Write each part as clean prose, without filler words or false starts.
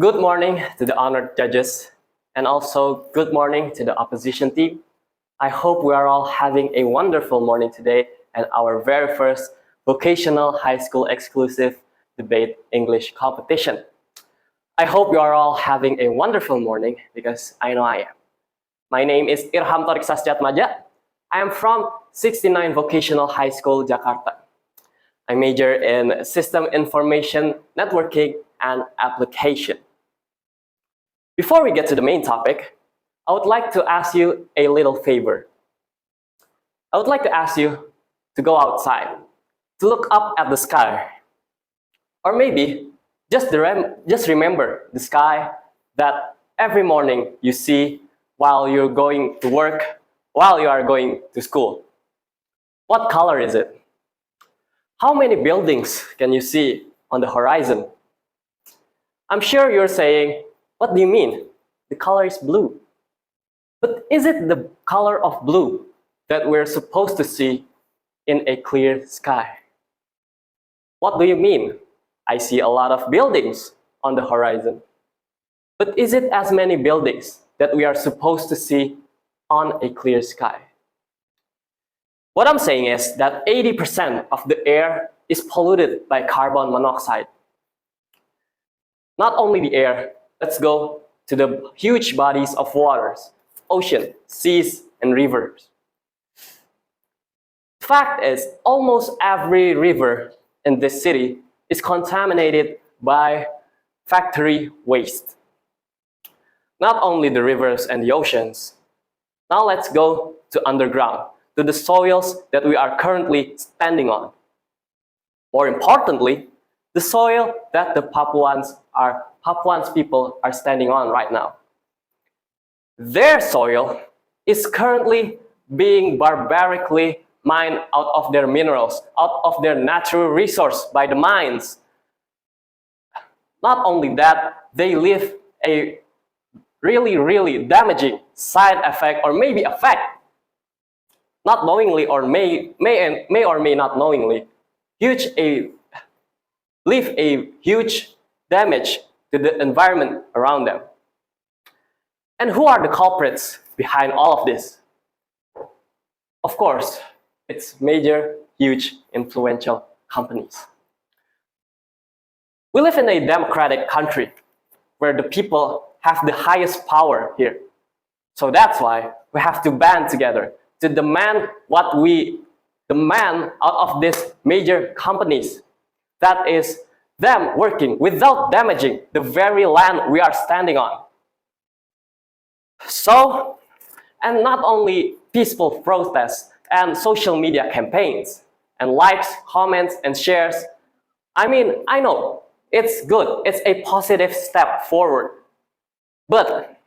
Good morning to the honored judges, and also good morning to the opposition team. I hope we are all having a wonderful morning today and our very first vocational high school exclusive debate English competition. I hope you are all having a wonderful morning because I know I am. My name is Irham Thoriqsah. I am from 69 Vocational High School, Jakarta. I major in System Information, Networking, and Application. Before we get to the main topic, I would like to ask you a little favor. I would like to ask you to go outside, to look up at the sky, or maybe just remember the sky that every morning you see while you're going to work, while you are going to school. What color is it? How many buildings can you see on the horizon? I'm sure you're saying, what do you mean? The color is blue. But is it the color of blue that we're supposed to see in a clear sky? What do you mean? I see a lot of buildings on the horizon. But is it as many buildings that we are supposed to see on a clear sky? What I'm saying is that 80% of the air is polluted by carbon monoxide. Not only the air, let's go to the huge bodies of waters, ocean, seas, and rivers. Fact is, almost every river in this city is contaminated by factory waste. Not only the rivers and the oceans. Now let's go to underground, to the soils that we are currently standing on. More importantly, the soil that the Papuans people are standing on right now. Their soil is currently being barbarically mined out of their minerals, out of their natural resource by the mines. Not only that, they leave a really damaging side effect, or maybe effect, not knowingly or may or may not knowingly, leave a huge damage to the environment around them. And who are the culprits behind all of this? Of course, it's major, huge, influential companies. We live in a democratic country where the people have the highest power here. So that's why we have to band together to demand what we demand out of these major companies. That is them working without damaging the very land we are standing on. So, and not only peaceful protests and social media campaigns and likes, comments, and shares. I mean, I know it's good. It's a positive step forward. But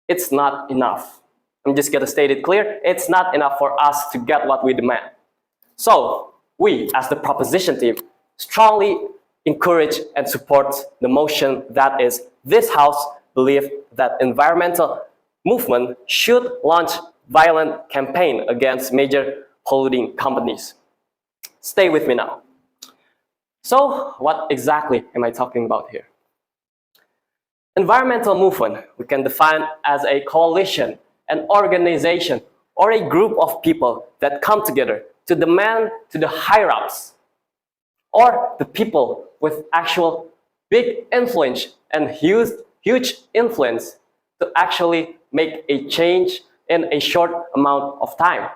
it's not enough. I'm just going to state it clear. It's not enough for us to get what we demand. So, we, as the proposition team, strongly encourage and support the motion that is this House believes that environmental movement should launch violent campaign against major polluting companies. Stay with me now. So what exactly am I talking about here? Environmental movement we can define as a coalition, an organization, or a group of people that come together to demand to the higher-ups or the people with actual big influence and huge influence to actually make a change in a short amount of time.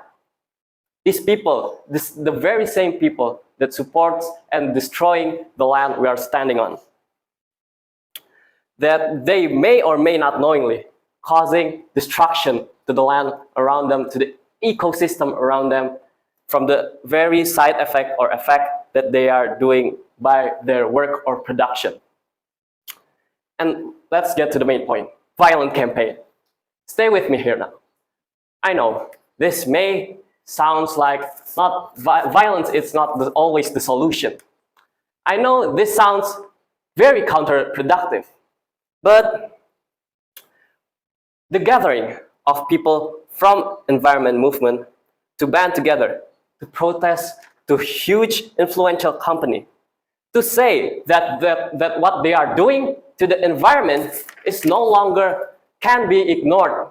These people, the very same people that supports and destroying the land we are standing on, that they may or may not knowingly causing destruction to the land around them, to the ecosystem around them, from the very side effect or effect that they are doing by their work or production. And let's get to the main point, violent campaign. Stay with me here now. I know this may sounds like violence is not always the solution. I know this sounds very counterproductive, but the gathering of people from environment movement to band together to protest to huge influential company to say that what they are doing to the environment is no longer can't be ignored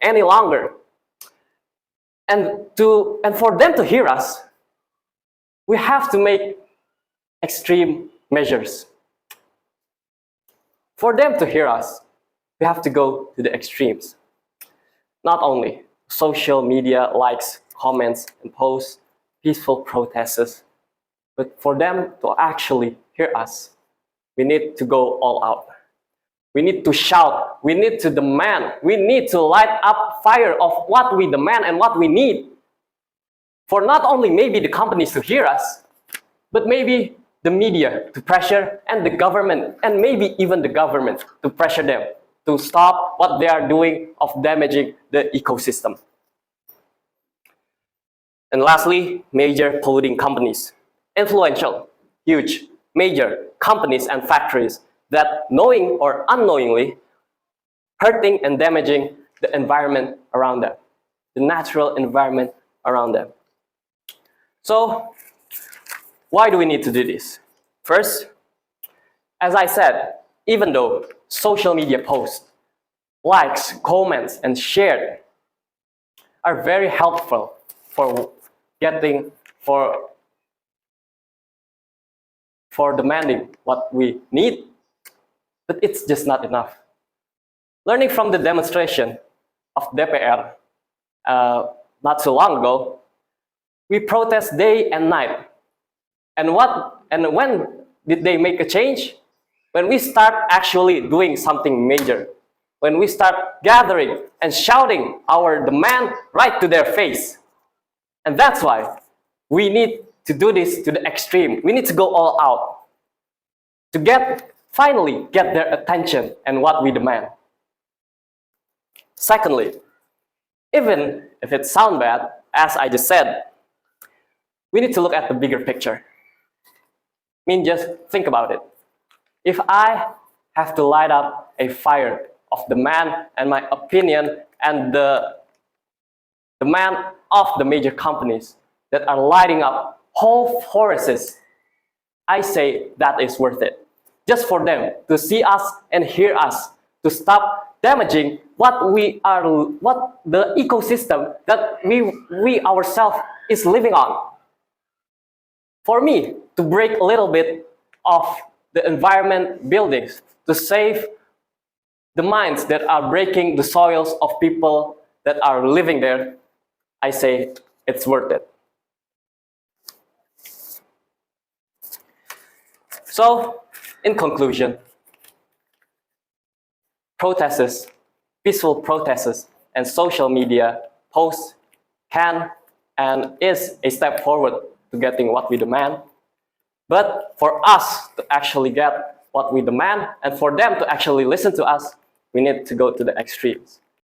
any longer. And for them to hear us, we have to make extreme measures. For them to hear us, we have to go to the extremes. Not only social media likes, comments, and posts, peaceful protests, but for them to actually hear us, we need to go all out. We need to shout, we need to demand, we need to light up fire of what we demand and what we need. For not only maybe the companies to hear us, but maybe the media to pressure, and the government, and maybe even the government to pressure them to stop what they are doing of damaging the ecosystem. And lastly, major polluting companies. Influential, huge, major companies and factories that knowing or unknowingly hurting and damaging the environment around them, the natural environment around them. So, why do we need to do this? First, as I said, even though social media posts, likes, comments, and shared are very helpful for demanding what we need, but it's just not enough. Learning from the demonstration of DPR not so long ago, we protest day and night. And when did they make a change? When we start actually doing something major. When we start gathering and shouting our demand right to their face. And that's why we need to do this to the extreme. We need to go all out to finally get their attention and what we demand. Secondly, even if it sounds bad, as I just said, we need to look at the bigger picture. I mean, just think about it. If I have to light up a fire of demand and my opinion and the demand of the major companies that are lighting up whole forests, I say that is worth it. Just for them to see us and hear us, to stop damaging what the ecosystem that we ourselves is living on. For me, to break a little bit of the environment buildings, to save the mines that are breaking the soils of people that are living there, I say it's worth it. So, in conclusion, protests, peaceful protests, and social media posts can and is a step forward to getting what we demand. But for us to actually get what we demand and for them to actually listen to us, we need to go to the extremes.